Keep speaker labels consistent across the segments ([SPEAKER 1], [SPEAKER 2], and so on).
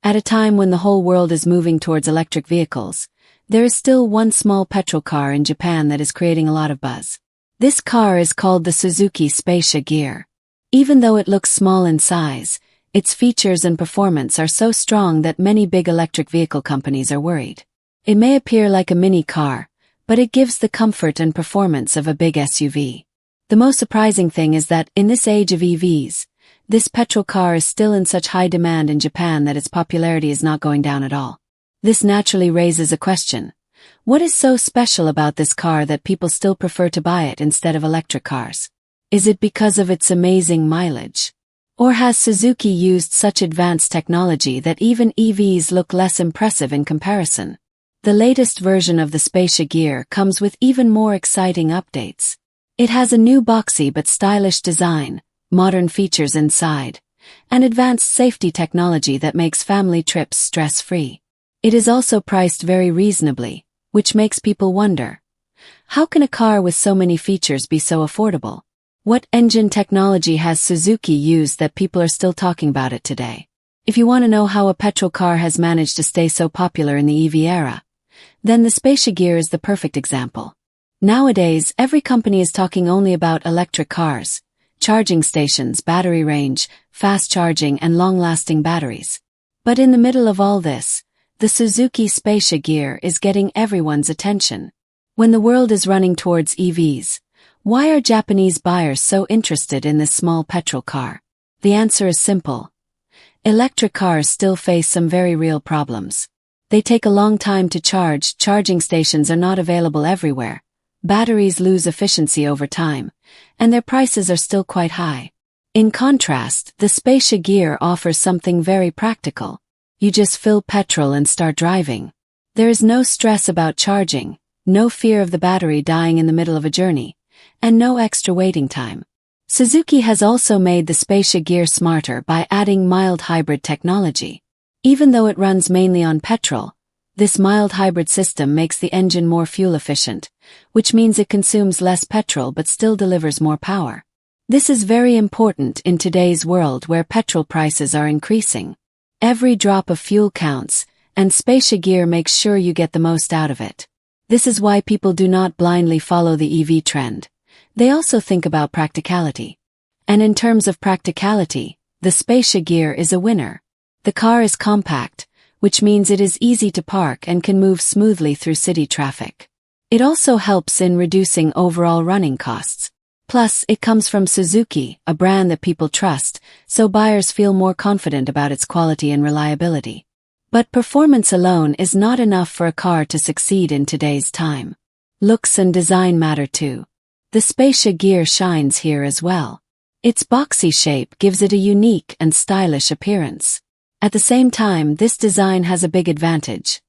[SPEAKER 1] At a time when the whole world is moving towards electric vehicles, there is still one small petrol car in Japan that is creating a lot of buzz. This car is called the Suzuki Spacia Gear. Even though it looks small in size, its features and performance are so strong that many big electric vehicle companies are worried. It may appear like a mini car, but it gives the comfort and performance of a big SUV. The most surprising thing is that, in this age of EVs, this petrol car is still in such high demand in Japan that its popularity is not going down at all. This naturally raises a question. What is so special about this car that people still prefer to buy it instead of electric cars? Is it because of its amazing mileage? Or has Suzuki used such advanced technology that even EVs look less impressive in comparison? The latest version of the Spacia Gear comes with even more exciting updates. It has a new boxy but stylish design, modern features inside, and advanced safety technology that makes family trips stress-free. It is also priced very reasonably, which makes people wonder, how can a car with so many features be so affordable? What engine technology has Suzuki used that people are still talking about it today? If you want to know how a petrol car has managed to stay so popular in the EV era, then the Spacia Gear is the perfect example. Nowadays, every company is talking only about electric cars, charging stations, battery range, fast charging and long-lasting batteries. But in the middle of all this, the Suzuki Spacia Gear is getting everyone's attention. When the world is running towards EVs, why are Japanese buyers so interested in this small petrol car? The answer is simple. Electric cars still face some very real problems. They take a long time to charge, charging stations are not available everywhere, batteries lose efficiency over time, and their prices are still quite high. In contrast, the Spacia Gear offers something very practical. You just fill petrol and start driving. There is no stress about charging, no fear of the battery dying in the middle of a journey, and no extra waiting time. Suzuki has also made the Spacia Gear smarter by adding mild hybrid technology. Even though it runs mainly on petrol, this mild hybrid system makes the engine more fuel efficient, which means it consumes less petrol but still delivers more power. This is very important in today's world where petrol prices are increasing. Every drop of fuel counts, and Spacia Gear makes sure you get the most out of it. This is why people do not blindly follow the EV trend. They also think about practicality. And in terms of practicality, the Spacia Gear is a winner. The car is compact, which means it is easy to park and can move smoothly through city traffic. It also helps in reducing overall running costs. Plus, it comes from Suzuki, a brand that people trust, so buyers feel more confident about its quality and reliability. But performance alone is not enough for a car to succeed in today's time. Looks and design matter too. The Spacia Gear shines here as well. Its boxy shape gives it a unique and stylish appearance. At the same time, this design has a big advantage.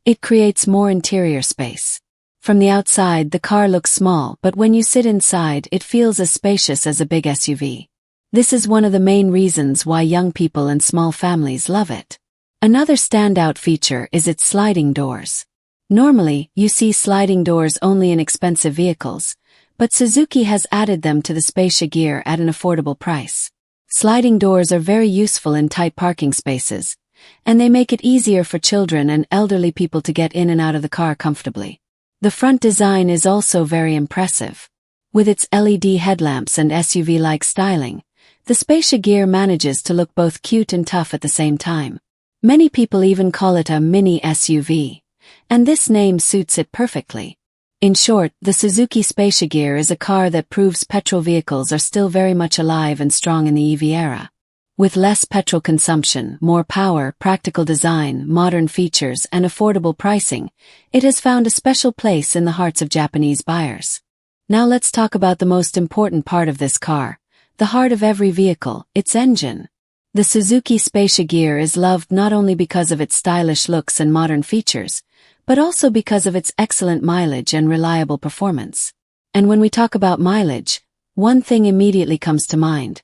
[SPEAKER 1] It creates more interior space. From the outside, the car looks small, but when you sit inside, it feels as spacious as a big SUV. This is one of the main reasons why young people and small families love it. Another standout feature is its sliding doors. Normally, you see sliding doors only in expensive vehicles, but Suzuki has added them to the Spacia Gear at an affordable price. Sliding doors are very useful in tight parking spaces, and they make it easier for children and elderly people to get in and out of the car comfortably. The front design is also very impressive. With its LED headlamps and SUV-like styling, the Spacia Gear manages to look both cute and tough at the same time. Many people even call it a mini SUV, and this name suits it perfectly. In short, the Suzuki Spacia Gear is a car that proves petrol vehicles are still very much alive and strong in the EV era. With less petrol consumption, more power, practical design, modern features, and affordable pricing, it has found a special place in the hearts of Japanese buyers. Now let's talk about the most important part of this car, the heart of every vehicle, its engine. The Suzuki Spacia Gear is loved not only because of its stylish looks and modern features, but also because of its excellent mileage and reliable performance. And when we talk about mileage, one thing immediately comes to mind: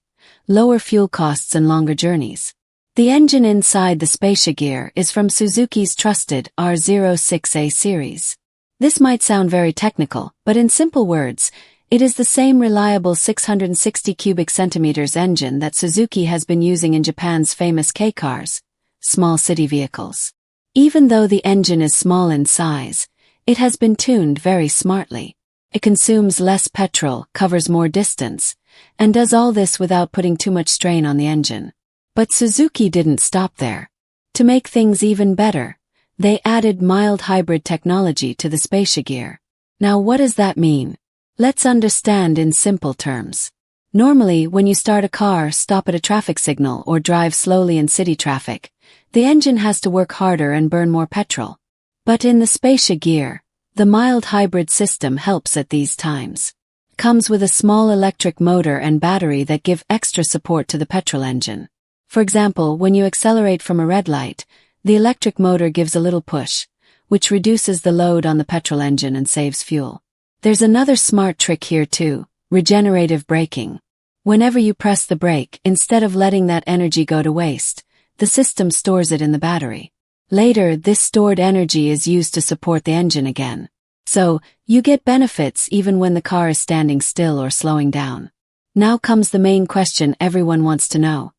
[SPEAKER 1] lower fuel costs and longer journeys. The engine inside the Spacia Gear is from Suzuki's trusted R06A series. This might sound very technical, but in simple words, it is the same reliable 660 cubic centimeters engine that Suzuki has been using in Japan's famous K cars, small city vehicles. Even though the engine is small in size, it has been tuned very smartly. It consumes less petrol, covers more distance, and does all this without putting too much strain on the engine. But Suzuki didn't stop there. To make things even better, they added mild hybrid technology to the Spacia Gear. Now what does that mean? Let's understand in simple terms. Normally, when you start a car, stop at a traffic signal, or drive slowly in city traffic, the engine has to work harder and burn more petrol. But in the Spacia Gear, the mild hybrid system helps at these times. Comes with a small electric motor and battery that give extra support to the petrol engine. For example, when you accelerate from a red light, the electric motor gives a little push, which reduces the load on the petrol engine and saves fuel. There's another smart trick here too: regenerative braking. Whenever you press the brake, instead of letting that energy go to waste, the system stores it in the battery. Later, this stored energy is used to support the engine again. So, you get benefits even when the car is standing still or slowing down. Now comes the main question everyone wants to know.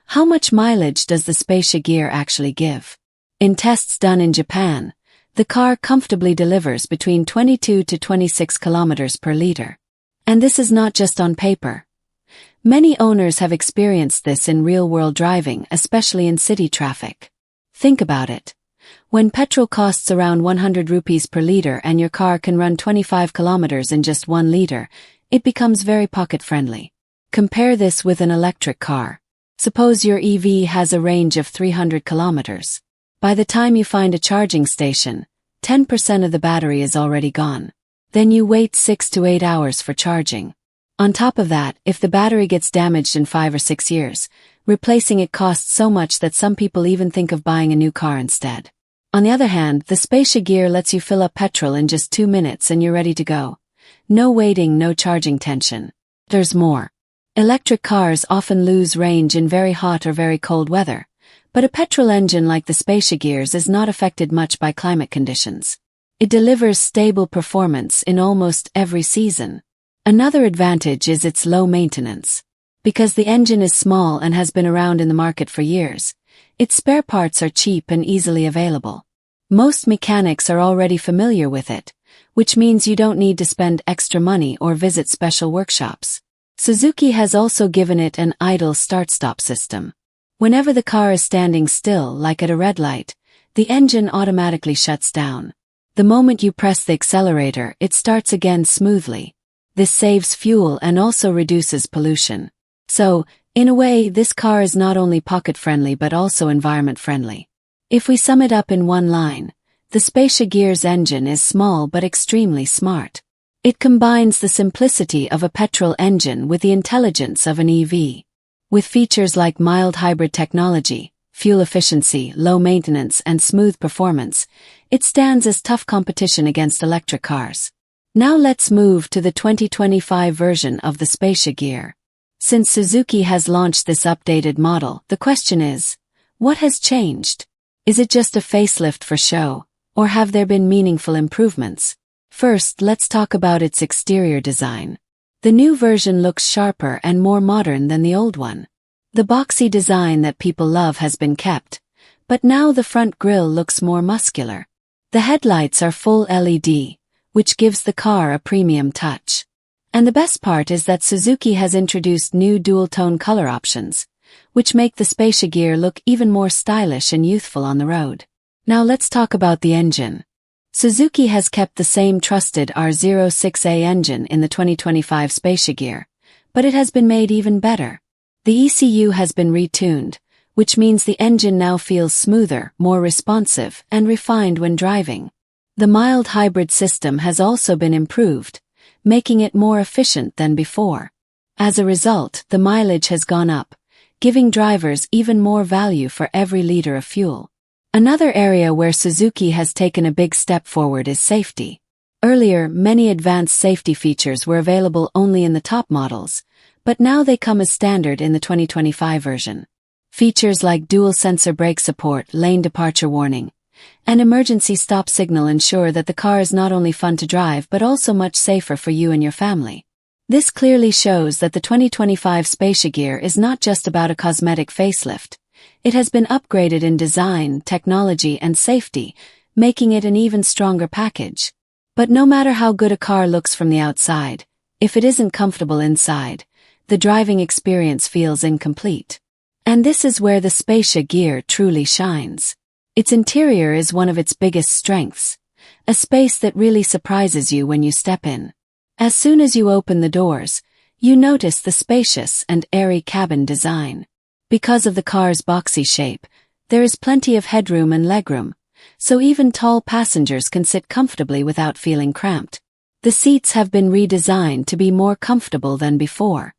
[SPEAKER 1] How much mileage does the Spacia Gear actually give? In tests done in Japan, the car comfortably delivers between 22 to 26 kilometers per liter. And this is not just on paper. Many owners have experienced this in real-world driving, especially in city traffic. Think about it. When petrol costs around 100 rupees per liter and your car can run 25 kilometers in just 1 liter, it becomes very pocket-friendly. Compare this with an electric car. Suppose your EV has a range of 300 kilometers. By the time you find a charging station, 10% of the battery is already gone. Then you wait 6 to 8 hours for charging. On top of that, if the battery gets damaged in 5 or 6 years, replacing it costs so much that some people even think of buying a new car instead. On the other hand, the Spacia Gear lets you fill up petrol in just 2 minutes and you're ready to go. No waiting, no charging tension. There's more. Electric cars often lose range in very hot or very cold weather, but a petrol engine like the Spacia Gears is not affected much by climate conditions. It delivers stable performance in almost every season. Another advantage is its low maintenance. Because the engine is small and has been around in the market for years, its spare parts are cheap and easily available. Most mechanics are already familiar with it, which means you don't need to spend extra money or visit special workshops. Suzuki has also given it an idle start-stop system. Whenever the car is standing still, like at a red light, the engine automatically shuts down. The moment you press the accelerator, it starts again smoothly. This saves fuel and also reduces pollution. So, in a way, this car is not only pocket-friendly but also environment-friendly. If we sum it up in one line, the Spacia Gear's engine is small but extremely smart. It combines the simplicity of a petrol engine with the intelligence of an EV. With features like mild hybrid technology, fuel efficiency, low maintenance, and smooth performance, it stands as tough competition against electric cars. Now let's move to the 2025 version of the Spacia Gear. Since Suzuki has launched this updated model, the question is, what has changed? Is it just a facelift for show, or have there been meaningful improvements? First, let's talk about its exterior design. The new version looks sharper and more modern than the old one. The boxy design that people love has been kept, but now the front grille looks more muscular. The headlights are full LED, which gives the car a premium touch. And the best part is that Suzuki has introduced new dual-tone color options, which make the Spacia Gear look even more stylish and youthful on the road. Now let's talk about the engine. Suzuki has kept the same trusted R06A engine in the 2025 Spacia Gear, but it has been made even better. The ECU has been retuned, which means the engine now feels smoother, more responsive, and refined when driving. The mild hybrid system has also been improved, making it more efficient than before. As a result, the mileage has gone up, giving drivers even more value for every liter of fuel. Another area where Suzuki has taken a big step forward is safety. Earlier, many advanced safety features were available only in the top models, but now they come as standard in the 2025 version. Features like dual sensor brake support, lane departure warning, and emergency stop signal ensure that the car is not only fun to drive but also much safer for you and your family. This clearly shows that the 2025 Spacia Gear is not just about a cosmetic facelift, It has been upgraded in design, technology, and safety, making it an even stronger package. But no matter how good a car looks from the outside, if it isn't comfortable inside, the driving experience feels incomplete. And this is where the Spacia Gear truly shines. Its interior is one of its biggest strengths, a space that really surprises you when you step in. As soon as you open the doors, you notice the spacious and airy cabin design. Because of the car's boxy shape, there is plenty of headroom and legroom, so even tall passengers can sit comfortably without feeling cramped. The seats have been redesigned to be more comfortable than before.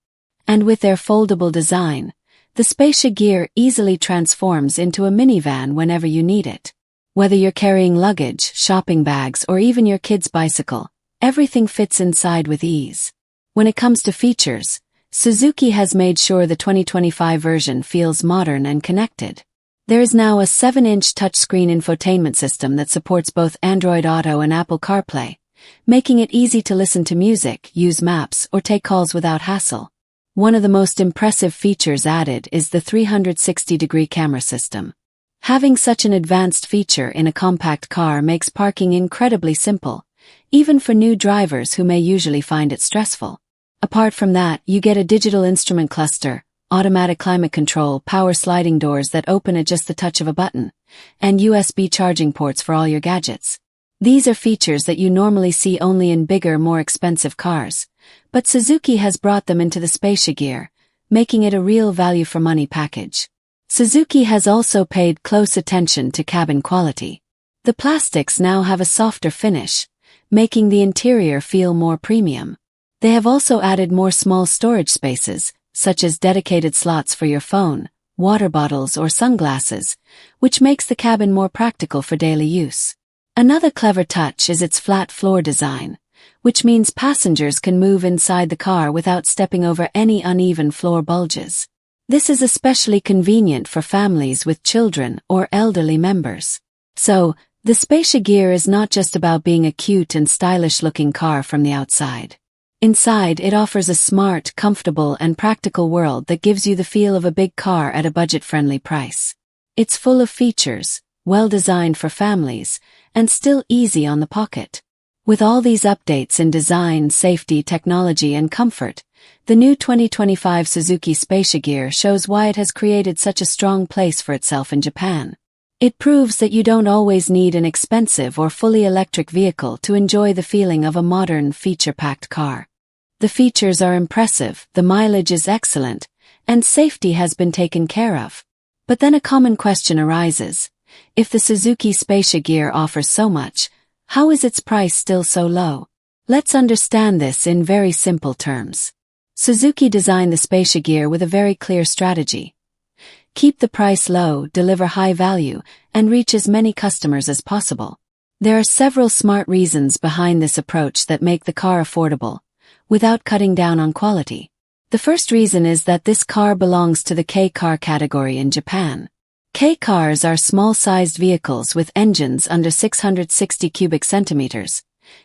[SPEAKER 1] And with their foldable design, the Spacia Gear easily transforms into a minivan whenever you need it. Whether you're carrying luggage, shopping bags, or even your kid's bicycle, everything fits inside with ease. When it comes to features, Suzuki has made sure the 2025 version feels modern and connected. There is now a 7-inch touchscreen infotainment system that supports both Android Auto and Apple CarPlay, making it easy to listen to music, use maps, or take calls without hassle. One of the most impressive features added is the 360-degree camera system. Having such an advanced feature in a compact car makes parking incredibly simple, even for new drivers who may usually find it stressful. Apart from that, you get a digital instrument cluster, automatic climate control, power sliding doors that open at just the touch of a button, and USB charging ports for all your gadgets. These are features that you normally see only in bigger, more expensive cars, but Suzuki has brought them into the Spacia Gear, making it a real value-for-money package. Suzuki has also paid close attention to cabin quality. The plastics now have a softer finish, making the interior feel more premium. They have also added more small storage spaces, such as dedicated slots for your phone, water bottles, or sunglasses, which makes the cabin more practical for daily use. Another clever touch is its flat floor design, which means passengers can move inside the car without stepping over any uneven floor bulges. This is especially convenient for families with children or elderly members. So, the Spacia Gear is not just about being a cute and stylish-looking car from the outside. Inside, it offers a smart, comfortable, and practical world that gives you the feel of a big car at a budget-friendly price. It's full of features, well-designed for families, and still easy on the pocket. With all these updates in design, safety, technology, and comfort, the new 2025 Suzuki Spacia Gear shows why it has created such a strong place for itself in Japan. It proves that you don't always need an expensive or fully electric vehicle to enjoy the feeling of a modern, feature-packed car. The features are impressive, the mileage is excellent, and safety has been taken care of. But then a common question arises. If the Suzuki Spacia Gear offers so much, how is its price still so low? Let's understand this in very simple terms. Suzuki designed the Spacia Gear with a very clear strategy. Keep the price low, deliver high value, and reach as many customers as possible. There are several smart reasons behind this approach that make the car affordable, without cutting down on quality. The first reason is that this car belongs to the K-car category in Japan. K-cars are small-sized vehicles with engines under 660 cubic centimeters,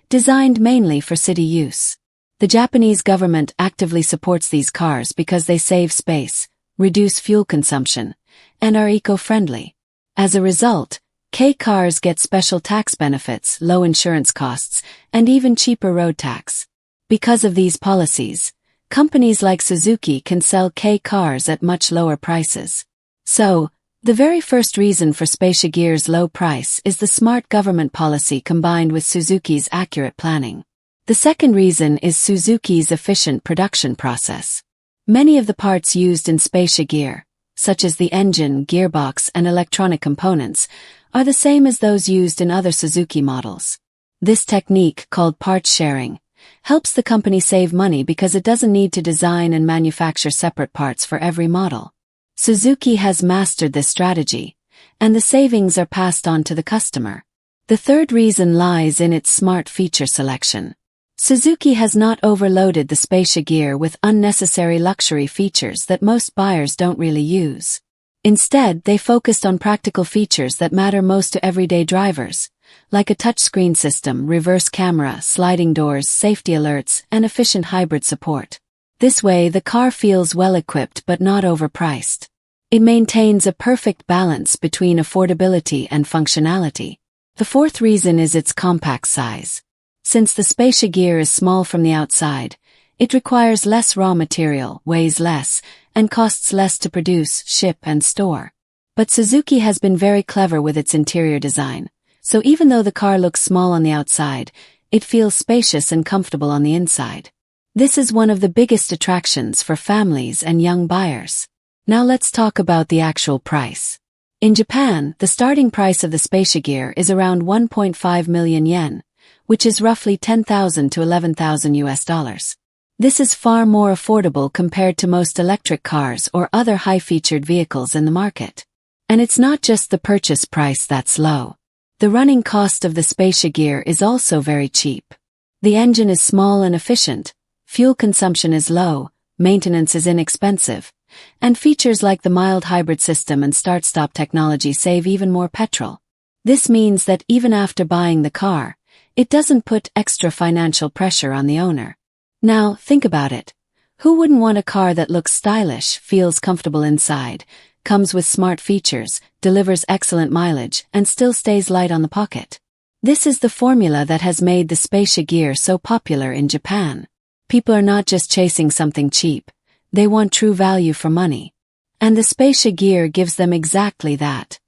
[SPEAKER 1] designed mainly for city use. The Japanese government actively supports these cars because they save space, reduce fuel consumption, and are eco-friendly. As a result, K-cars get special tax benefits, low insurance costs, and even cheaper road tax. Because of these policies, companies like Suzuki can sell K-cars at much lower prices. So, the very first reason for Spacia Gear's low price is the smart government policy combined with Suzuki's accurate planning. The second reason is Suzuki's efficient production process. Many of the parts used in Spacia Gear, such as the engine, gearbox, and electronic components, are the same as those used in other Suzuki models. This technique, called part sharing, helps the company save money because it doesn't need to design and manufacture separate parts for every model. Suzuki has mastered this strategy, and the savings are passed on to the customer. The third reason lies in its smart feature selection. Suzuki has not overloaded the Spacia Gear with unnecessary luxury features that most buyers don't really use. Instead, they focused on practical features that matter most to everyday drivers, like a touchscreen system, reverse camera, sliding doors, safety alerts, and efficient hybrid support. This way, the car feels well-equipped but not overpriced. It maintains a perfect balance between affordability and functionality. The fourth reason is its compact size. Since the Spacia Gear is small from the outside, it requires less raw material, weighs less, and costs less to produce, ship, and store. But Suzuki has been very clever with its interior design, so even though the car looks small on the outside, it feels spacious and comfortable on the inside. This is one of the biggest attractions for families and young buyers. Now let's talk about the actual price. In Japan, the starting price of the Spacia Gear is around 1.5 million yen, which is roughly 10,000 to 11,000 US dollars. This is far more affordable compared to most electric cars or other high-featured vehicles in the market. And it's not just the purchase price that's low. The running cost of the Spacia Gear is also very cheap. The engine is small and efficient, fuel consumption is low, maintenance is inexpensive, and features like the mild hybrid system and start-stop technology save even more petrol. This means that even after buying the car, it doesn't put extra financial pressure on the owner. Now, think about it. Who wouldn't want a car that looks stylish, feels comfortable inside, comes with smart features, delivers excellent mileage, and still stays light on the pocket? This is the formula that has made the Spacia Gear so popular in Japan. People are not just chasing something cheap, they want true value for money. And the Spacia Gear gives them exactly that.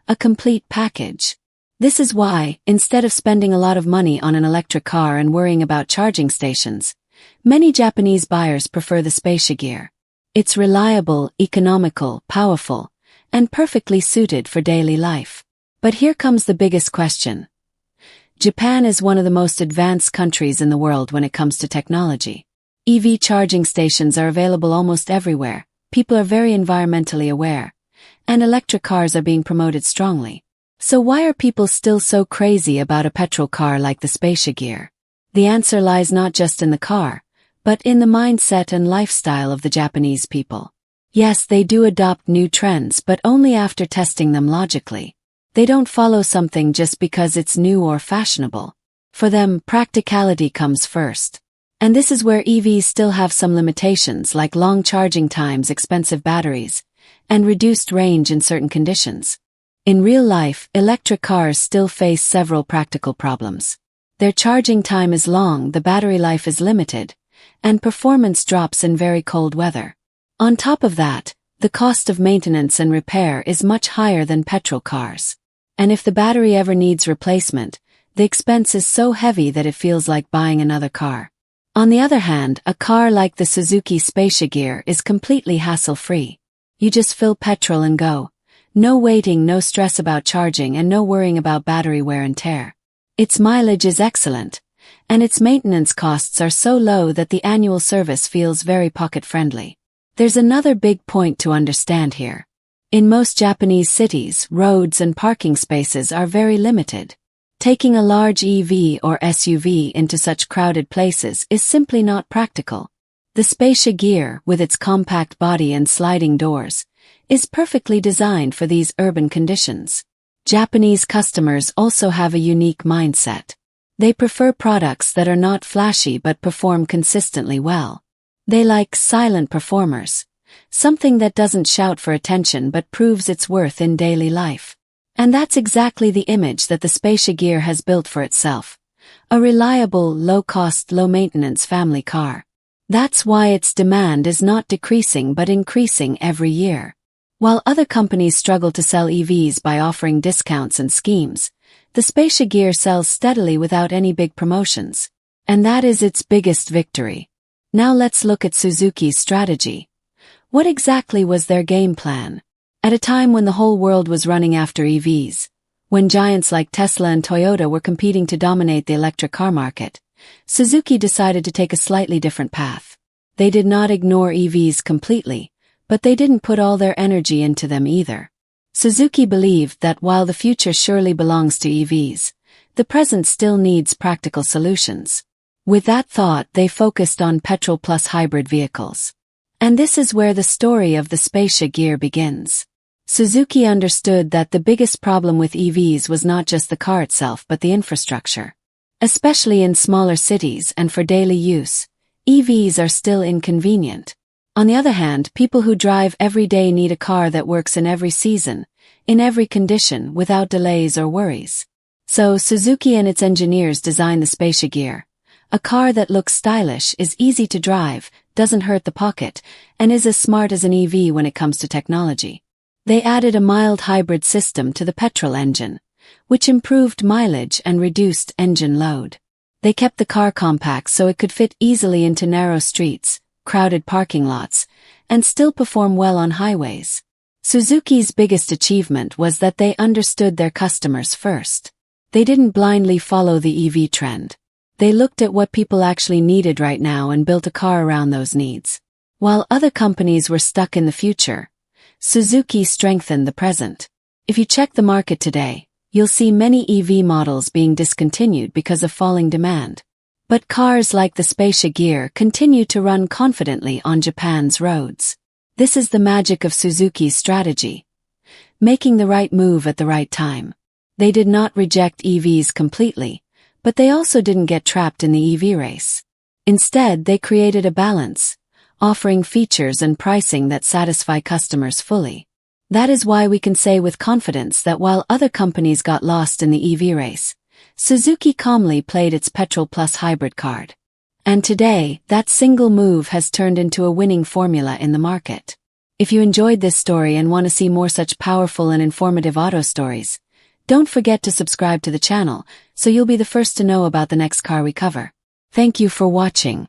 [SPEAKER 1] A complete package. This is why, instead of spending a lot of money on an electric car and worrying about charging stations, many Japanese buyers prefer the Spacia Gear. It's reliable, economical, powerful, and perfectly suited for daily life. But here comes the biggest question. Japan is one of the most advanced countries in the world when it comes to technology. EV charging stations are available almost everywhere, people are very environmentally aware, and electric cars are being promoted strongly. So why are people still so crazy about a petrol car like the Spacia Gear? The answer lies not just in the car, but in the mindset and lifestyle of the Japanese people. Yes, they do adopt new trends, but only after testing them logically. They don't follow something just because it's new or fashionable. For them, practicality comes first. And this is where EVs still have some limitations like long charging times, expensive batteries, and reduced range in certain conditions. In real life, electric cars still face several practical problems. Their charging time is long, the battery life is limited, and performance drops in very cold weather. On top of that, the cost of maintenance and repair is much higher than petrol cars. And if the battery ever needs replacement, the expense is so heavy that it feels like buying another car. On the other hand, a car like the Suzuki Spacia Gear is completely hassle-free. You just fill petrol and go. No waiting, no stress about charging, and no worrying about battery wear and tear. Its mileage is excellent, and its maintenance costs are so low that the annual service feels very pocket-friendly. There's another big point to understand here. In most Japanese cities, roads and parking spaces are very limited. Taking a large EV or SUV into such crowded places is simply not practical. The Spacia Gear, with its compact body and sliding doors, is perfectly designed for these urban conditions. Japanese customers also have a unique mindset. They prefer products that are not flashy but perform consistently well. They like silent performers. Something that doesn't shout for attention but proves its worth in daily life. And that's exactly the image that the Spacia Gear has built for itself. A reliable, low-cost, low-maintenance family car. That's why its demand is not decreasing but increasing every year. While other companies struggle to sell EVs by offering discounts and schemes, the Spacia Gear sells steadily without any big promotions. And that is its biggest victory. Now let's look at Suzuki's strategy. What exactly was their game plan? At a time when the whole world was running after EVs, when giants like Tesla and Toyota were competing to dominate the electric car market, Suzuki decided to take a slightly different path. They did not ignore EVs completely, but they didn't put all their energy into them either. Suzuki believed that while the future surely belongs to EVs, the present still needs practical solutions. With that thought, they focused on petrol plus hybrid vehicles. And this is where the story of the Spacia Gear begins. Suzuki understood that the biggest problem with EVs was not just the car itself but the infrastructure. Especially in smaller cities and for daily use, EVs are still inconvenient. On the other hand, people who drive every day need a car that works in every season, in every condition, without delays or worries. So Suzuki and its engineers designed the Spacia Gear, a car that looks stylish, is easy to drive, doesn't hurt the pocket, and is as smart as an EV when it comes to technology. They added a mild hybrid system to the petrol engine, which improved mileage and reduced engine load. They kept the car compact so it could fit easily into narrow streets, crowded parking lots, and still perform well on highways. Suzuki's biggest achievement was that they understood their customers first. They didn't blindly follow the EV trend. They looked at what people actually needed right now and built a car around those needs. While other companies were stuck in the future, Suzuki strengthened the present. If you check the market today, you'll see many EV models being discontinued because of falling demand. But cars like the Spacia Gear continue to run confidently on Japan's roads. This is the magic of Suzuki's strategy, making the right move at the right time. They did not reject EVs completely, but they also didn't get trapped in the EV race. Instead, they created a balance, offering features and pricing that satisfy customers fully. That is why we can say with confidence that while other companies got lost in the EV race, Suzuki calmly played its petrol plus hybrid card. And today, that single move has turned into a winning formula in the market. If you enjoyed this story and want to see more such powerful and informative auto stories, don't forget to subscribe to the channel so you'll be the first to know about the next car we cover. Thank you for watching.